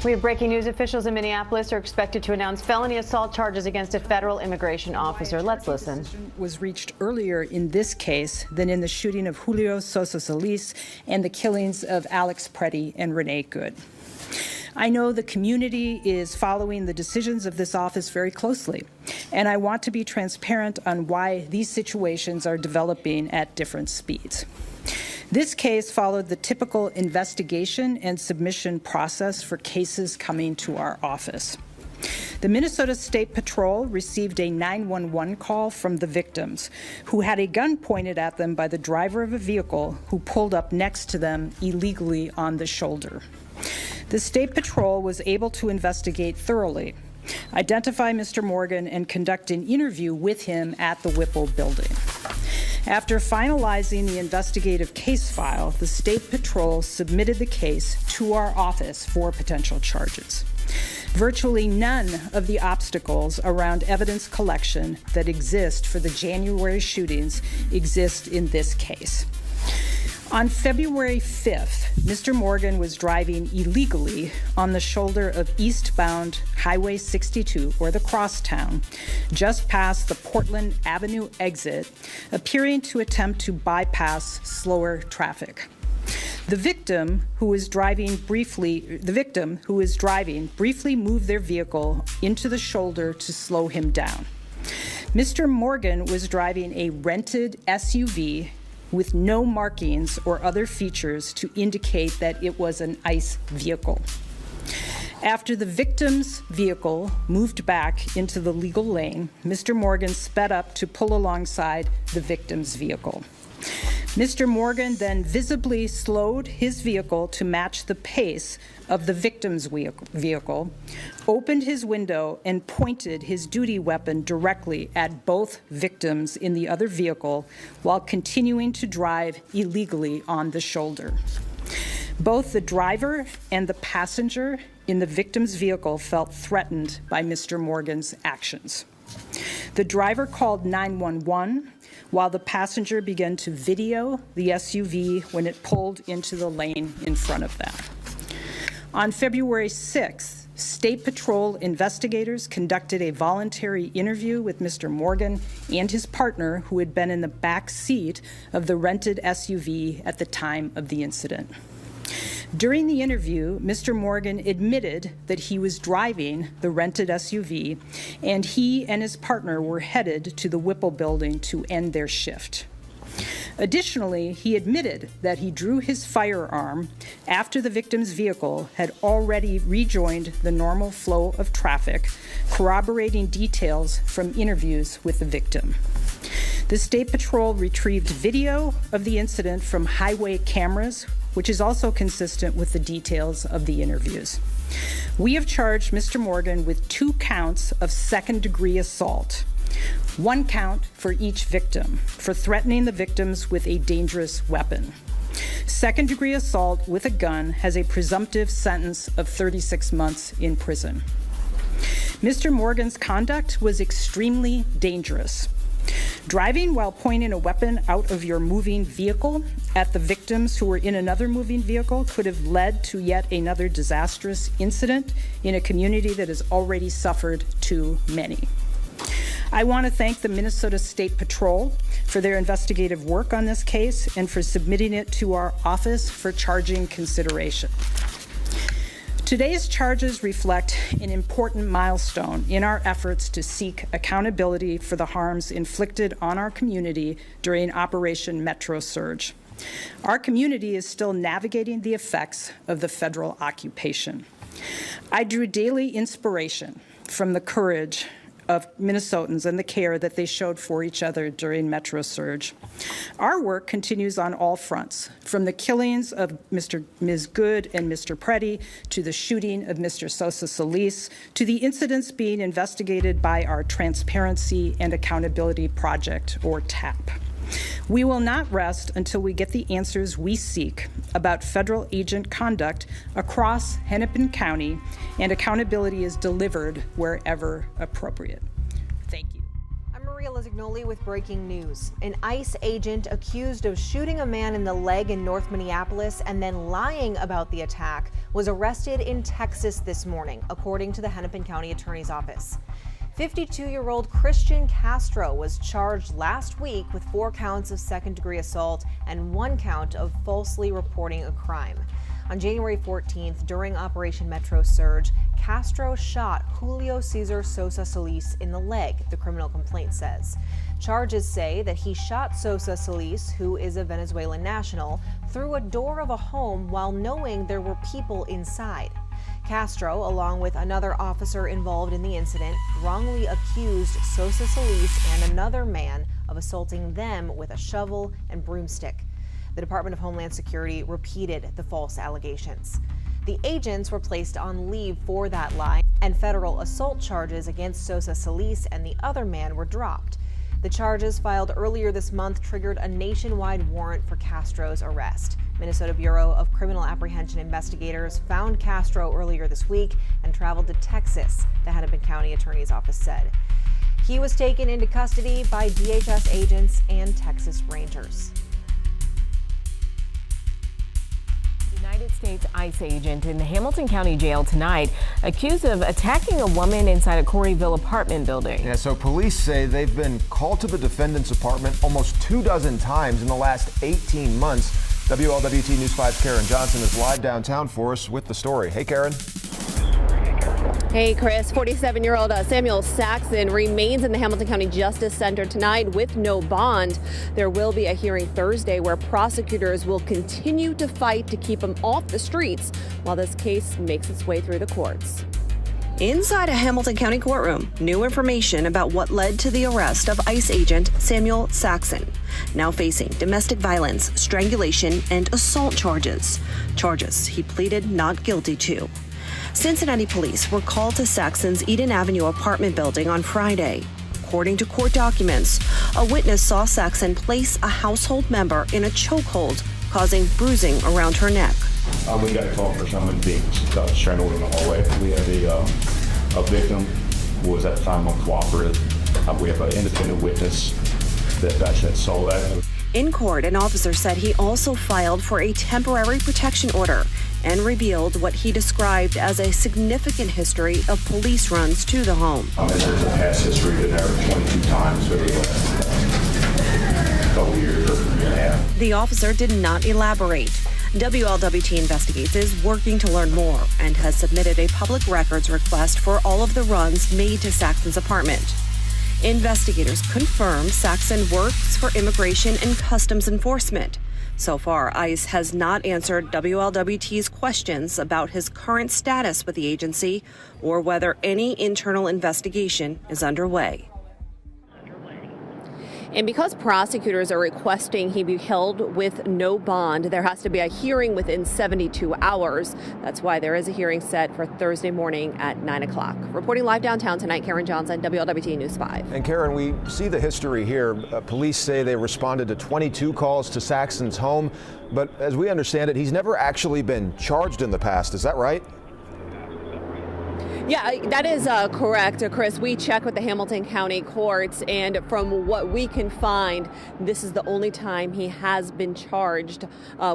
We have breaking news. Officials in Minneapolis are expected to announce felony assault charges against a federal immigration officer. Let's listen. Was reached earlier in this case than in the shooting of Julio Sosa Solis and the killings of Alex Preddy and Renee Good. I know the community is following the decisions of this office very closely, and I want to be transparent on why these situations are developing at different speeds. This case followed the typical investigation and submission process for cases coming to our office. The Minnesota State Patrol received a 911 call from the victims, who had a gun pointed at them by the driver of a vehicle who pulled up next to them illegally on the shoulder. The State Patrol was able to investigate thoroughly, identify Mr. Morgan, and conduct an interview with him at the Whipple building. After finalizing the investigative case file, the State Patrol submitted the case to our office for potential charges. Virtually none of the obstacles around evidence collection that exist for the January shootings exist in this case. On February 5th, Mr. Morgan was driving illegally on the shoulder of eastbound Highway 62, or the Crosstown, just past the Portland Avenue exit, appearing to attempt to bypass slower traffic. The victim who was driving briefly moved their vehicle into the shoulder to slow him down. Mr. Morgan was driving a rented SUV with no markings or other features to indicate that it was an ICE vehicle. After the victim's vehicle moved back into the legal lane, Mr. Morgan sped up to pull alongside the victim's vehicle. Mr. Morgan then visibly slowed his vehicle to match the pace of the victim's vehicle, opened his window, and pointed his duty weapon directly at both victims in the other vehicle while continuing to drive illegally on the shoulder. Both the driver and the passenger in the victim's vehicle felt threatened by Mr. Morgan's actions. The driver called 911 while the passenger began to video the SUV when it pulled into the lane in front of them. On February 6th, State Patrol investigators conducted a voluntary interview with Mr. Morgan and his partner, who had been in the back seat of the rented SUV at the time of the incident. During the interview, Mr. Morgan admitted that he was driving the rented SUV, and he and his partner were headed to the Whipple building to end their shift. Additionally, he admitted that he drew his firearm after the victim's vehicle had already rejoined the normal flow of traffic, corroborating details from interviews with the victim. The State Patrol retrieved video of the incident from highway cameras, which is also consistent with the details of the interviews. We have charged Mr. Morgan with 2 counts of second-degree assault, 1 count for each victim, for threatening the victims with a dangerous weapon. Second-degree assault with a gun has a presumptive sentence of 36 months in prison. Mr. Morgan's conduct was extremely dangerous. Driving while pointing a weapon out of your moving vehicle at the victims who were in another moving vehicle could have led to yet another disastrous incident in a community that has already suffered too many. I want to thank the Minnesota State Patrol for their investigative work on this case and for submitting it to our office for charging consideration. Today's charges reflect an important milestone in our efforts to seek accountability for the harms inflicted on our community during Operation Metro Surge. Our community is still navigating the effects of the federal occupation. I drew daily inspiration from the courage of Minnesotans and the care that they showed for each other during Metro Surge. Our work continues on all fronts, from the killings of Ms. Good and Mr. Preddy, to the shooting of Mr. Sosa Solis, to the incidents being investigated by our Transparency and Accountability Project, or TAP. We will not rest until we get the answers we seek about federal agent conduct across Hennepin County and accountability is delivered wherever appropriate. Thank you. With breaking news. An ICE agent accused of shooting a man in the leg in North Minneapolis and then lying about the attack was arrested in Texas this morning, according to the Hennepin County Attorney's Office. 52-year-old Christian Castro was charged last week with 4 counts of second-degree assault and 1 count of falsely reporting a crime. On January 14th, during Operation Metro Surge, Castro shot Julio Cesar Sosa Solis in the leg, the criminal complaint says. Charges say that he shot Sosa Solis, who is a Venezuelan national, through a door of a home while knowing there were people inside. Castro, along with another officer involved in the incident, wrongly accused Sosa Solis and another man of assaulting them with a shovel and broomstick. The Department of Homeland Security repeated the false allegations. The agents were placed on leave for that lie, and federal assault charges against Sosa Solis and the other man were dropped. The charges filed earlier this month triggered a nationwide warrant for Castro's arrest. Minnesota Bureau of Criminal Apprehension investigators found Castro earlier this week and traveled to Texas, the Hennepin County Attorney's Office said. He was taken into custody by DHS agents and Texas Rangers. United States ICE agent in the Hamilton County Jail tonight, accused of attacking a woman inside a Coreyville apartment building. Yeah, so police say they've been called to the defendant's apartment almost 24 times in the last 18 months. WLWT News 5's Karen Johnson is live downtown for us with the story. Hey, Karen. Hey, Chris. 47-year-old Samuel Saxon remains in the Hamilton County Justice Center tonight with no bond. There will be a hearing Thursday where prosecutors will continue to fight to keep him off the streets while this case makes its way through the courts. Inside a Hamilton County courtroom, new information about what led to the arrest of ICE agent Samuel Saxon, now facing domestic violence, strangulation, and assault charges. Charges he pleaded not guilty to. Cincinnati police were called to Saxon's Eden Avenue apartment building on Friday. According to court documents, a witness saw Saxon place a household member in a chokehold, causing bruising around her neck. We got a call for someone being strangled in the hallway. We have a victim who was at the time uncooperative. We have an independent witness that saw that. In court, an officer said he also filed for a temporary protection order and revealed what he described as a significant history of police runs to the home. There's a past history been there 22 times over the last couple years or a year and a half. The officer did not elaborate. WLWT Investigates is working to learn more and has submitted a public records request for all of the runs made to Saxon's apartment. Investigators confirm Saxon works for Immigration and Customs Enforcement. So far, ICE has not answered WLWT's questions about his current status with the agency or whether any internal investigation is underway. And because prosecutors are requesting he be held with no bond, there has to be a hearing within 72 hours. That's why there is a hearing set for Thursday morning at 9 o'clock. Reporting live downtown tonight, Karen Johnson, WLWT News 5. And Karen, we see the history here. Police say they responded to 22 calls to Saxon's home, but as we understand it, he's never actually been charged in the past. Is that right? Yeah, that is correct, Chris. We check with the Hamilton County courts, and from what we can find, this is the only time he has been charged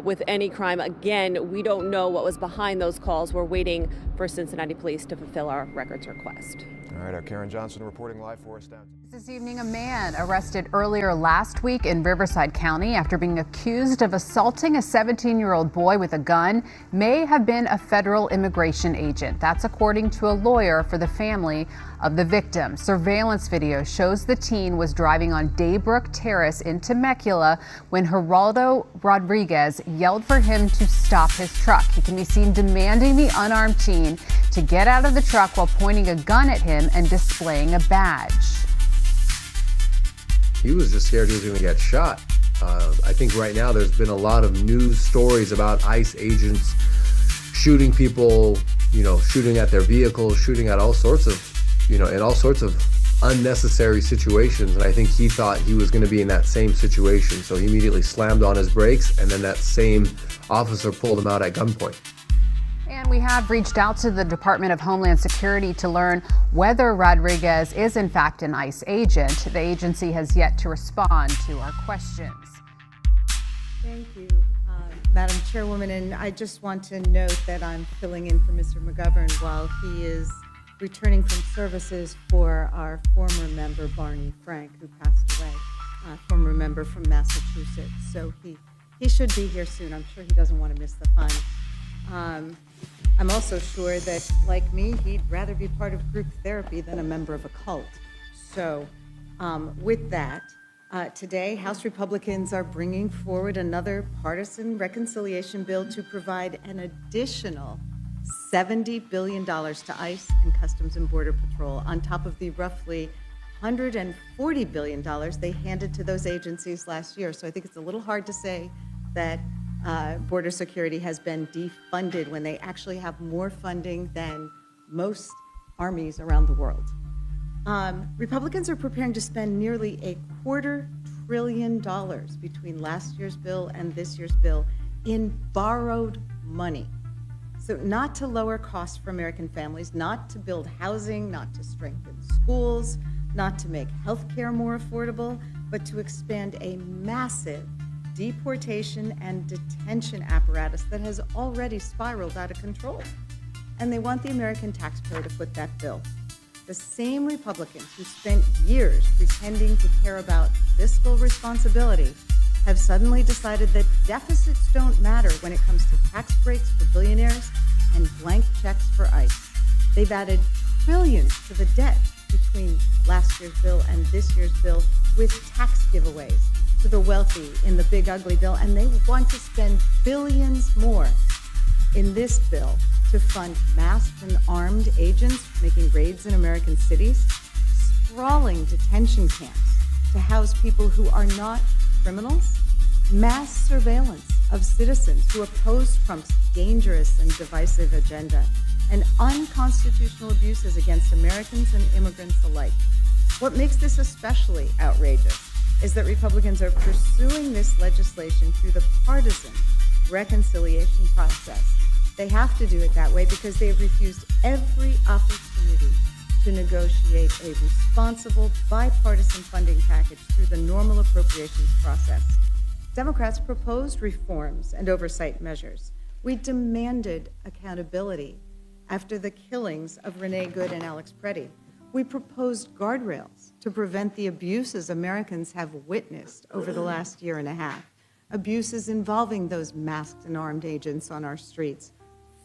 with any crime. Again, we don't know what was behind those calls. We're waiting for Cincinnati police to fulfill our records request. All right, our Karen Johnson reporting live for us down. This evening, a man arrested earlier last week in Riverside County after being accused of assaulting a 17-year-old boy with a gun may have been a federal immigration agent. That's according to a lawyer for the family of the victim. Surveillance video shows the teen was driving on Daybrook Terrace in Temecula when Geraldo Rodriguez yelled for him to stop his truck. He can be seen demanding the unarmed teen to get out of the truck while pointing a gun at him and displaying a badge. He was just scared he was going to get shot. I think right now there's been a lot of news stories about ICE agents shooting people, shooting at their vehicles, shooting at all sorts of, in all sorts of unnecessary situations. And I think he thought he was going to be in that same situation. So he immediately slammed on his brakes, and then that same officer pulled him out at gunpoint. And we have reached out to the Department of Homeland Security to learn whether Rodriguez is in fact an ICE agent. The agency has yet to respond to our questions. Thank you, Madam Chairwoman. And I just want to note that I'm filling in for Mr. McGovern while he is returning from services for our former member, Barney Frank, who passed away, former member from Massachusetts. So he should be here soon. I'm sure he doesn't want to miss the fun. I'm also sure that, like me, he'd rather be part of group therapy than a member of a cult. So with that, today, House Republicans are bringing forward another partisan reconciliation bill to provide an additional $70 billion to ICE and Customs and Border Patrol on top of the roughly $140 billion they handed to those agencies last year. So I think it's a little hard to say that border security has been defunded when they actually have more funding than most armies around the world. Republicans are preparing to spend nearly $250 billion between last year's bill and this year's bill in borrowed money. So not to lower costs for American families, not to build housing, not to strengthen schools, not to make health care more affordable, but to expand a massive deportation and detention apparatus that has already spiraled out of control. And they want the American taxpayer to foot that bill. The same Republicans who spent years pretending to care about fiscal responsibility have suddenly decided that deficits don't matter when it comes to tax breaks for billionaires and blank checks for ICE. They've added trillions to the debt between last year's bill and this year's bill with tax giveaways to the wealthy in the big ugly bill, and they want to spend billions more in this bill to fund masked and armed agents making raids in American cities, sprawling detention camps to house people who are not criminals, mass surveillance of citizens who oppose Trump's dangerous and divisive agenda, and unconstitutional abuses against Americans and immigrants alike. What makes this especially outrageous is that Republicans are pursuing this legislation through the partisan reconciliation process. They have to do it that way because they have refused every opportunity to negotiate a responsible bipartisan funding package through the normal appropriations process. Democrats proposed reforms and oversight measures. We demanded accountability after the killings of Renee Good and Alex Preddy. We proposed guardrails to prevent the abuses Americans have witnessed over the last year and a half, abuses involving those masked and armed agents on our streets,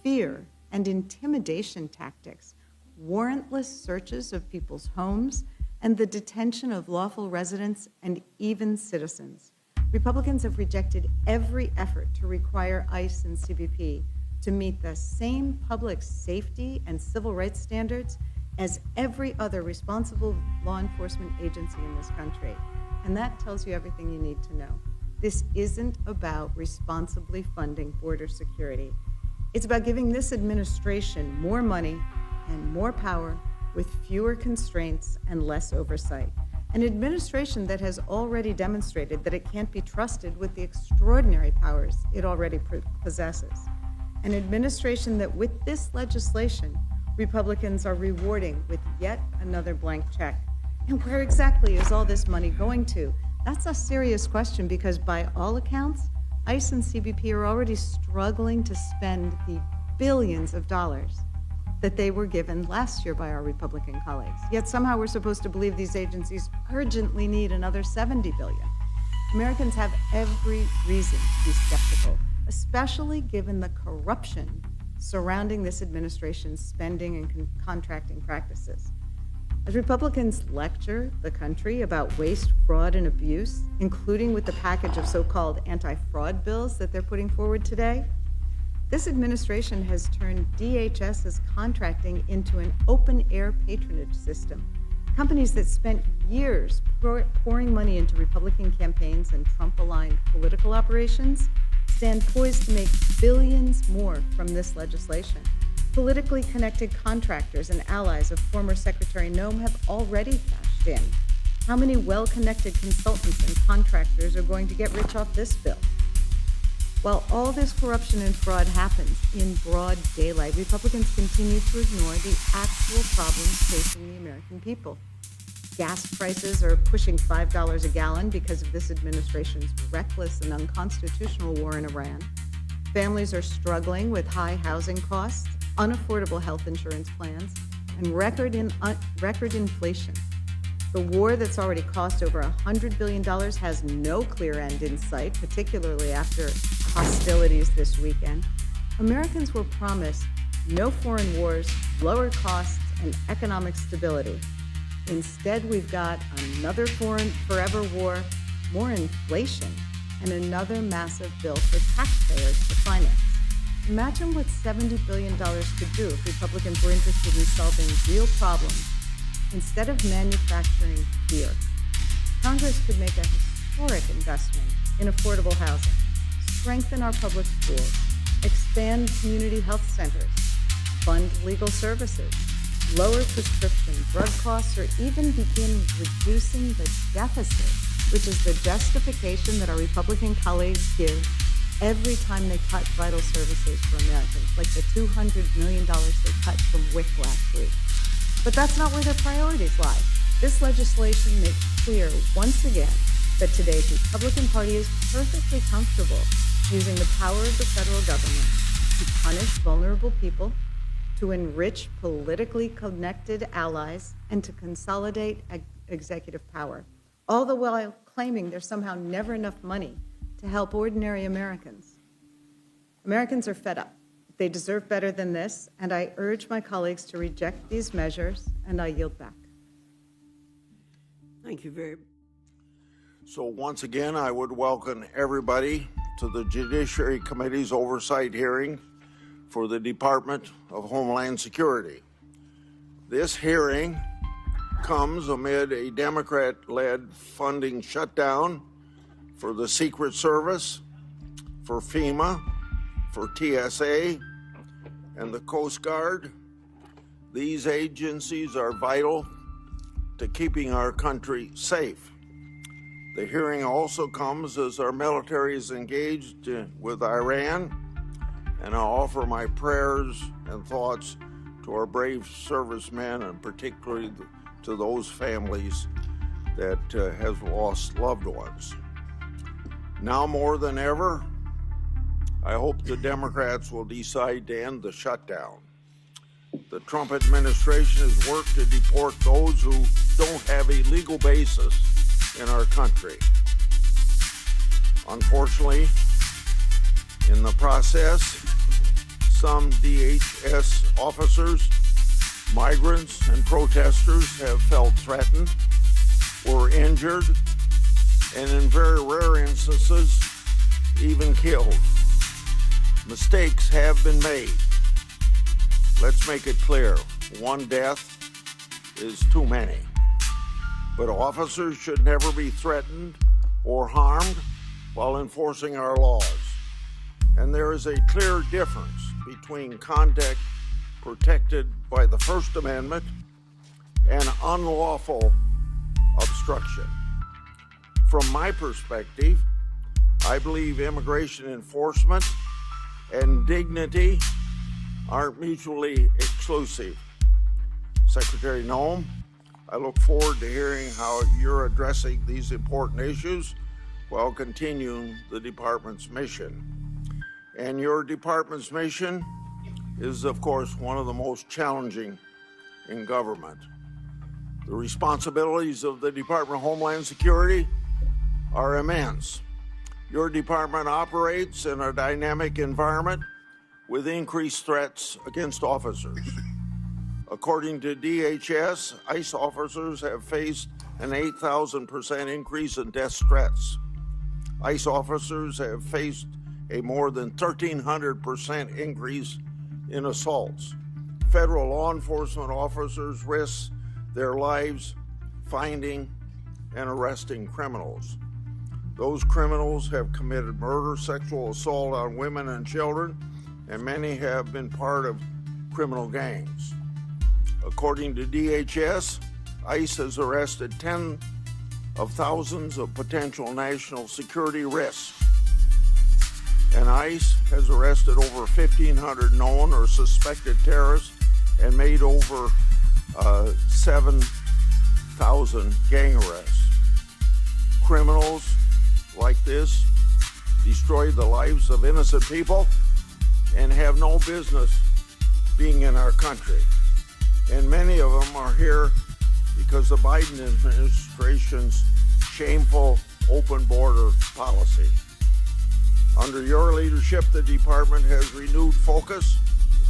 fear and intimidation tactics, warrantless searches of people's homes, and the detention of lawful residents and even citizens. Republicans have rejected every effort to require ICE and CBP to meet the same public safety and civil rights standards as every other responsible law enforcement agency in this country. And that tells you everything you need to know. This isn't about responsibly funding border security. It's about giving this administration more money and more power with fewer constraints and less oversight. An administration that has already demonstrated that it can't be trusted with the extraordinary powers it already possesses. An administration that with this legislation, Republicans are rewarding with yet another blank check. And where exactly is all this money going to? That's a serious question because by all accounts, ICE and CBP are already struggling to spend the billions of dollars that they were given last year by our Republican colleagues. Yet somehow we're supposed to believe these agencies urgently need another $70 billion. Americans have every reason to be skeptical, especially given the corruption surrounding this administration's spending and contracting practices. As Republicans lecture the country about waste, fraud, and abuse, including with the package of so-called anti-fraud bills that they're putting forward today, this administration has turned DHS's contracting into an open-air patronage system. Companies that spent years pouring money into Republican campaigns and Trump-aligned political operations stand poised to make billions more from this legislation. Politically connected contractors and allies of former Secretary Noem have already cashed in. How many well-connected consultants and contractors are going to get rich off this bill? While all this corruption and fraud happens in broad daylight, Republicans continue to ignore the actual problems facing the American people. Gas prices are pushing $5 a gallon because of this administration's reckless and unconstitutional war in Iran. Families are struggling with high housing costs, unaffordable health insurance plans, and record inflation. The war that's already cost over $100 billion has no clear end in sight, particularly after hostilities this weekend. Americans were promised no foreign wars, lower costs, and economic stability. Instead, we've got another forever war, more inflation, and another massive bill for taxpayers to finance. Imagine what $70 billion could do if Republicans were interested in solving real problems instead of manufacturing fear. Congress could make a historic investment in affordable housing, strengthen our public schools, expand community health centers, fund legal services, lower prescription drug costs, or even begin reducing the deficit, which is the justification that our Republican colleagues give every time they cut vital services for Americans, like the $200 million they cut from WIC last week. But that's not where their priorities lie. This legislation makes clear once again that today's Republican Party is perfectly comfortable using the power of the federal government to punish vulnerable people, to enrich politically connected allies, and to consolidate executive power, all the while claiming there's somehow never enough money to help ordinary Americans. Americans are fed up. They deserve better than this, and I urge my colleagues to reject these measures, and I yield back. Thank you very much. So once again, I would welcome everybody to the Judiciary Committee's oversight hearing for the Department of Homeland Security. This hearing comes amid a Democrat-led funding shutdown for the Secret Service, for FEMA, for TSA, and the Coast Guard. These agencies are vital to keeping our country safe. The hearing also comes as our military is engaged with Iran, and I offer my prayers and thoughts to our brave servicemen, and particularly to those families that have lost loved ones. Now more than ever, I hope the Democrats will decide to end the shutdown. The Trump administration has worked to deport those who don't have a legal basis in our country. Unfortunately, in the process, some DHS officers, migrants, and protesters have felt threatened, were injured, and in very rare instances, even killed. Mistakes have been made. Let's make it clear, one death is too many. But officers should never be threatened or harmed while enforcing our laws. And there is a clear difference between conduct protected by the First Amendment and unlawful obstruction. From my perspective, I believe immigration enforcement and dignity aren't mutually exclusive. Secretary Noem, I look forward to hearing how you're addressing these important issues while continuing the department's mission. And your department's mission is, of course, one of the most challenging in government. The responsibilities of the Department of Homeland Security are immense. Your department operates in a dynamic environment with increased threats against officers. According to DHS, ICE officers have faced an 8,000% increase in death threats. ICE officers have faced a more than 1,300% increase in assaults. Federal law enforcement officers risk their lives finding and arresting criminals. Those criminals have committed murder, sexual assault on women and children, and many have been part of criminal gangs. According to DHS, ICE has arrested tens of thousands of potential national security risks. and ICE has arrested over 1,500 known or suspected terrorists and made over 7,000 gang arrests. Criminals like this destroy the lives of innocent people and have no business being in our country. And many of them are here because the Biden administration's shameful open border policy. Under your leadership, the department has renewed focus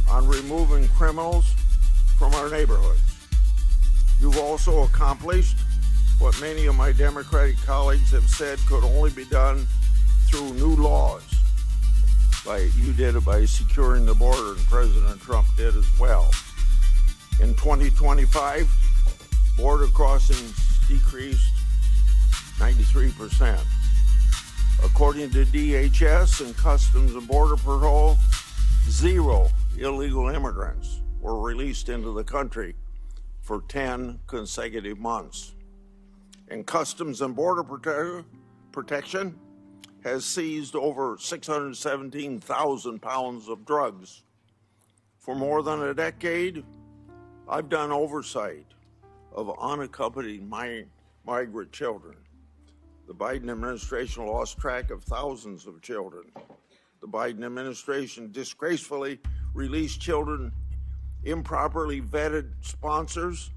on removing criminals from our neighborhoods. You've also accomplished what many of my Democratic colleagues have said could only be done through new laws. You did it by securing the border, and President Trump did as well. In 2025, border crossings decreased 93%. According to DHS and Customs and Border Patrol, 0 illegal immigrants were released into the country for 10 consecutive months. And Customs and Border Protection has seized over 617,000 pounds of drugs. For more than a decade, I've done oversight of unaccompanied migrant children. The Biden administration lost track of thousands of children. The Biden administration disgracefully released children improperly vetted sponsors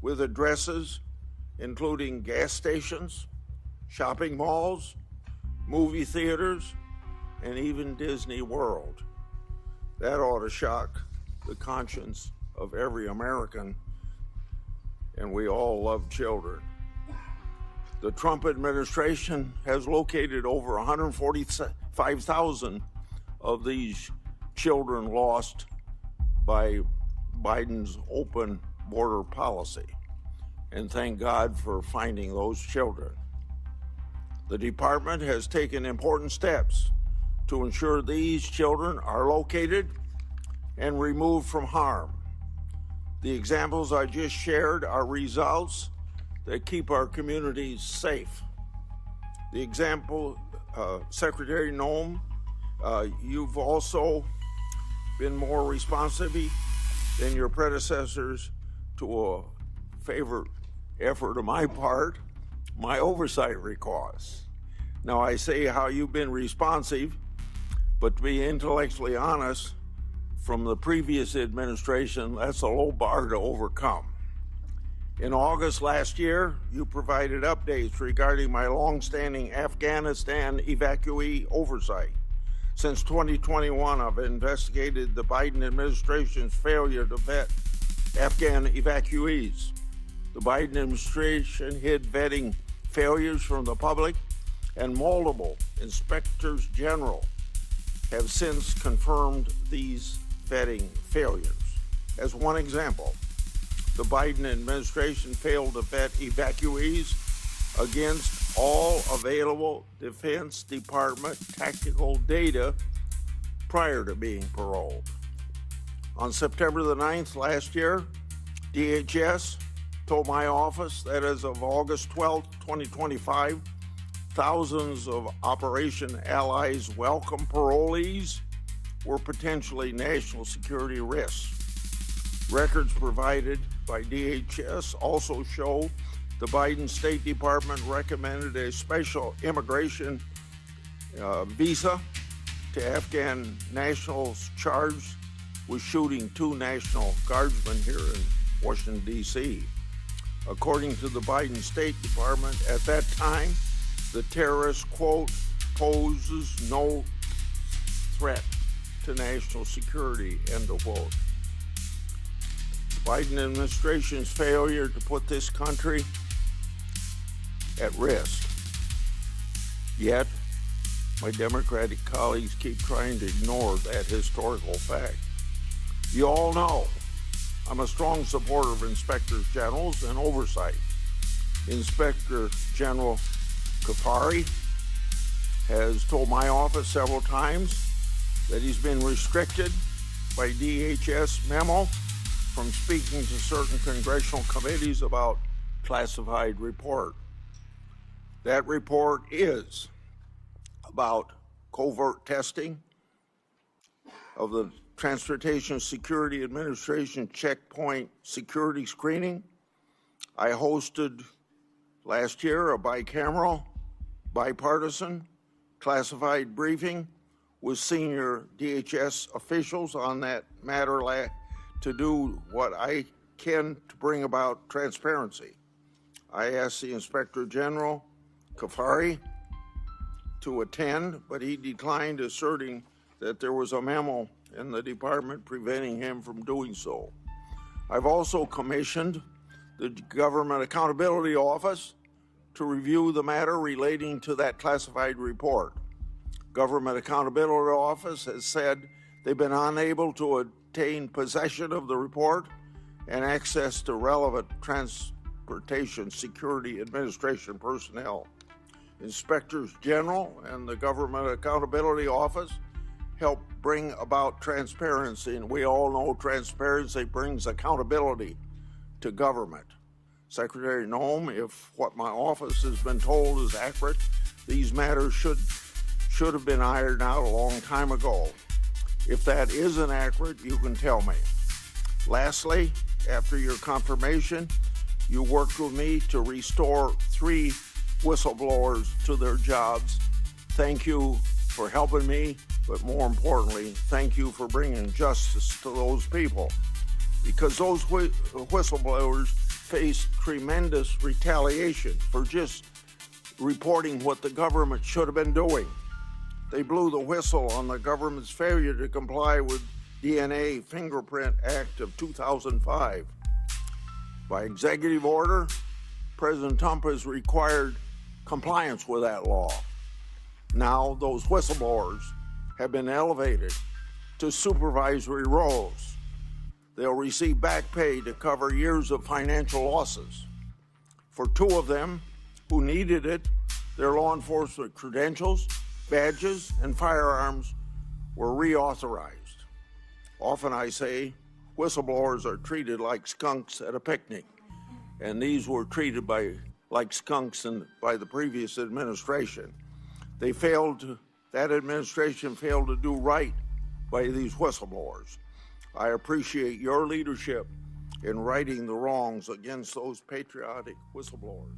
with addresses including gas stations, shopping malls, movie theaters, and even Disney World. That ought to shock the conscience of every American, and we all love children. The Trump administration has located over 145,000 of these children lost by Biden's open border policy. And thank God for finding those children. The department has taken important steps to ensure these children are located and removed from harm. The examples I just shared are results that keep our communities safe. The example, Secretary Noem, you've also been more responsive than your predecessors to a favorite effort of my part, my oversight requests. Now, I say how you've been responsive, but to be intellectually honest, from the previous administration, that's a low bar to overcome. In August last year, you provided updates regarding my longstanding Afghanistan evacuee oversight. Since 2021, I've investigated the Biden administration's failure to vet Afghan evacuees. The Biden administration hid vetting failures from the public, and multiple inspectors general have since confirmed these vetting failures. As one example, the Biden administration failed to vet evacuees against all available Defense Department tactical data prior to being paroled. On September the 9th last year, DHS told my office that as of August 12, 2025, thousands of Operation Allies welcome parolees were potentially national security risks. Records provided by DHS also show the Biden State Department recommended a special immigration visa to Afghan nationals charged with shooting 2 National Guardsmen here in Washington, D.C. According to the Biden State Department, at that time, the terrorist, quote, poses no threat to national security, end of quote. The Biden administration's failure to put this country at risk. Yet, my Democratic colleagues keep trying to ignore that historical fact. You all know I'm a strong supporter of inspectors generals and oversight. Inspector General Kafari has told my office several times that he's been restricted by DHS memo from speaking to certain congressional committees about classified report. That report is about covert testing of the Transportation Security Administration checkpoint security screening. I hosted last year a bicameral, bipartisan, classified briefing with senior DHS officials on that matter to do what I can to bring about transparency. I asked the Inspector General, Kafari, to attend, but he declined, asserting that there was a memo in the department preventing him from doing so. I've also commissioned the Government Accountability Office to review the matter relating to that classified report. Government Accountability Office has said they've been unable to obtain possession of the report and access to relevant Transportation Security Administration personnel. Inspectors General and the Government Accountability Office help bring about transparency, and we all know transparency brings accountability to government. Secretary Noem, if what my office has been told is accurate, these matters should have been ironed out a long time ago. If that isn't accurate, you can tell me. Lastly, after your confirmation, you worked with me to restore 3 whistleblowers to their jobs. Thank you for helping me, but more importantly, thank you for bringing justice to those people, because those whistleblowers faced tremendous retaliation for just reporting what the government should have been doing. They blew the whistle on the government's failure to comply with DNA Fingerprint Act of 2005. By executive order, President Trump has required compliance with that law. Now those whistleblowers have been elevated to supervisory roles. They'll receive back pay to cover years of financial losses. For 2 of them who needed it, their law enforcement credentials, badges, and firearms were reauthorized. Often I say whistleblowers are treated like skunks at a picnic, and these were treated like skunks by the previous administration. That administration failed to do right by these whistleblowers. I appreciate your leadership in righting the wrongs against those patriotic whistleblowers.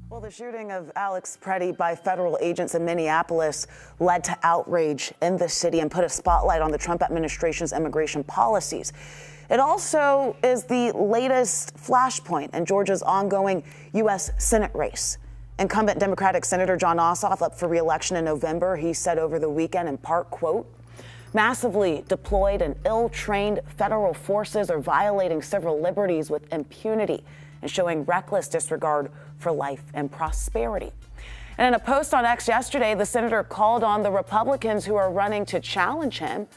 Well, the shooting of Alex Preddy by federal agents in Minneapolis led to outrage in the city and put a spotlight on the Trump administration's immigration policies. It also is the latest flashpoint in Georgia's ongoing U.S. Senate race. Incumbent Democratic Senator Jon Ossoff, up for re-election in November, he said over the weekend in part, quote, "Massively deployed and ill-trained federal forces are violating civil liberties with impunity and showing reckless disregard for life and prosperity." And in a post on X yesterday, the senator called on the Republicans who are running to challenge him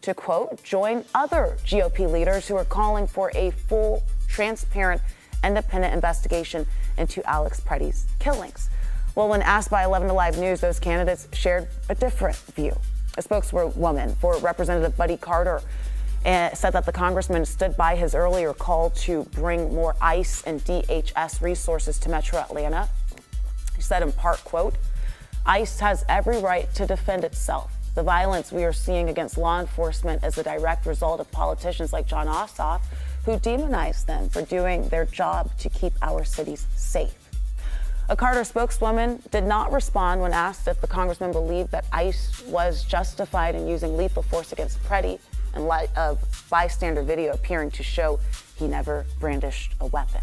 to, quote, join other GOP leaders who are calling for a full, transparent, independent investigation into Alex Preddy's killings. Well, when asked by 11 Alive News, those candidates shared a different view. A spokeswoman for Representative Buddy Carter said that the congressman stood by his earlier call to bring more ICE and DHS resources to Metro Atlanta. He said in part, quote, "ICE has every right to defend itself. The violence we are seeing against law enforcement is a direct result of politicians like Jon Ossoff, who demonize them for doing their job to keep our cities safe." A Carter spokeswoman did not respond when asked if the congressman believed that ICE was justified in using lethal force against Preddy in light of bystander video appearing to show he never brandished a weapon.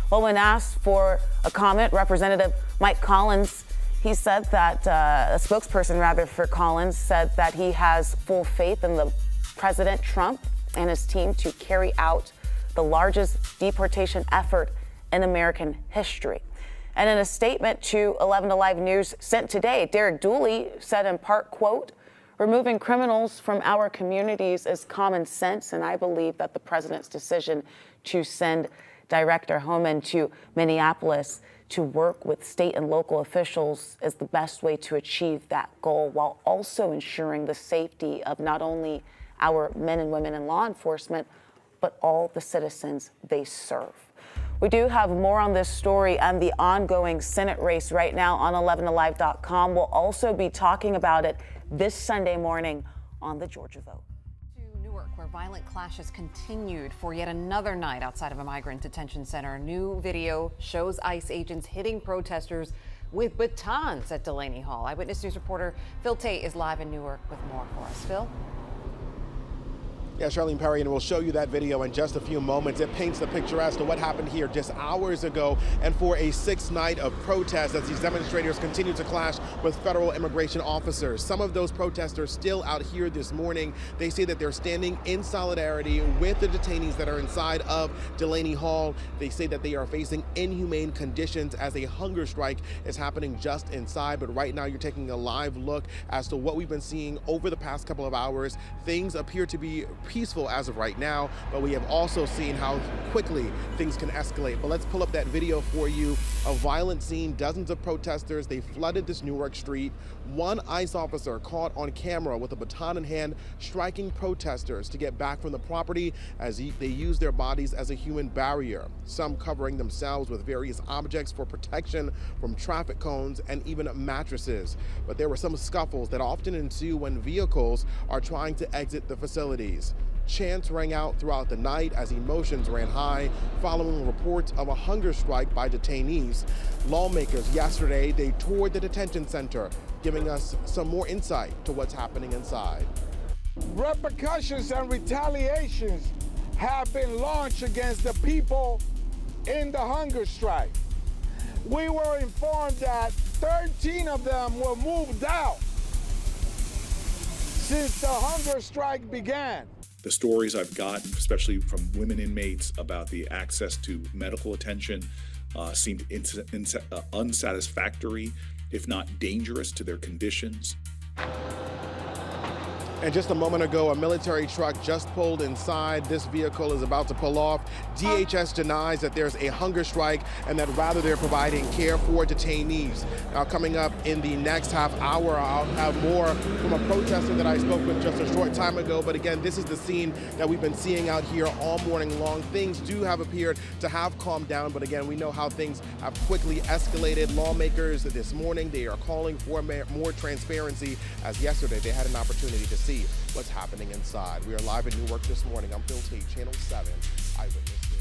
Well, when asked for a comment, Representative Mike Collins, he said that a spokesperson for Collins said that he has full faith in the President Trump and his team to carry out the largest deportation effort in American history. And in a statement to 11 Alive News sent today, Derek Dooley said in part, quote, "Removing criminals from our communities is common sense, and I believe that the president's decision to send Director Homan to Minneapolis to work with state and local officials is the best way to achieve that goal, while also ensuring the safety of not only our men and women in law enforcement, but all the citizens they serve." We do have more on this story and the ongoing Senate race right now on 11alive.com. We'll also be talking about it this Sunday morning on the Georgia Vote. Newark, where violent clashes continued for yet another night outside of a migrant detention center. New video shows ICE agents hitting protesters with batons at Delaney Hall. Eyewitness News reporter Phil Tate is live in Newark with more for us. Phil? Yeah, Charlene Perry, and we'll show you that video in just a few moments. It paints the picture as to what happened here just hours ago, and for a sixth night of protest as these demonstrators continue to clash with federal immigration officers. Some of those protesters still out here this morning. They say that they're standing in solidarity with the detainees that are inside of Delaney Hall. They say that they are facing inhumane conditions as a hunger strike is happening just inside. But right now, you're taking a live look as to what we've been seeing over the past couple of hours. Things appear to be peaceful as of right now, but we have also seen how quickly things can escalate. But let's pull up that video for you. A violent scene, dozens of protesters, they flooded this Newark street. One ICE officer caught on camera with a baton in hand, striking protesters to get back from the property as they use their bodies as a human barrier. Some covering themselves with various objects for protection from traffic cones and even mattresses. But there were some scuffles that often ensue when vehicles are trying to exit the facilities. Chants rang out throughout the night as emotions ran high following reports of a hunger strike by detainees. Lawmakers yesterday, they toured the detention center, giving us some more insight to what's happening inside. Repercussions and retaliations have been launched against the people in the hunger strike. We were informed that 13 of them were moved out since the hunger strike began. The stories I've gotten, especially from women inmates, about the access to medical attention seemed unsatisfactory, if not dangerous to their conditions. And just a moment ago, a military truck just pulled inside. This vehicle is about to pull off. DHS denies that there's a hunger strike and that rather they're providing care for detainees. Now, coming up in the next half hour, I'll have more from a protester that I spoke with just a short time ago. But again, this is the scene that we've been seeing out here all morning long. Things do have appeared to have calmed down, but again, we know how things have quickly escalated. Lawmakers this morning, they are calling for more transparency, as yesterday they had an opportunity to see what's happening inside. We are live in Newark this morning. I'm Phil Tate, Channel 7 Eyewitness.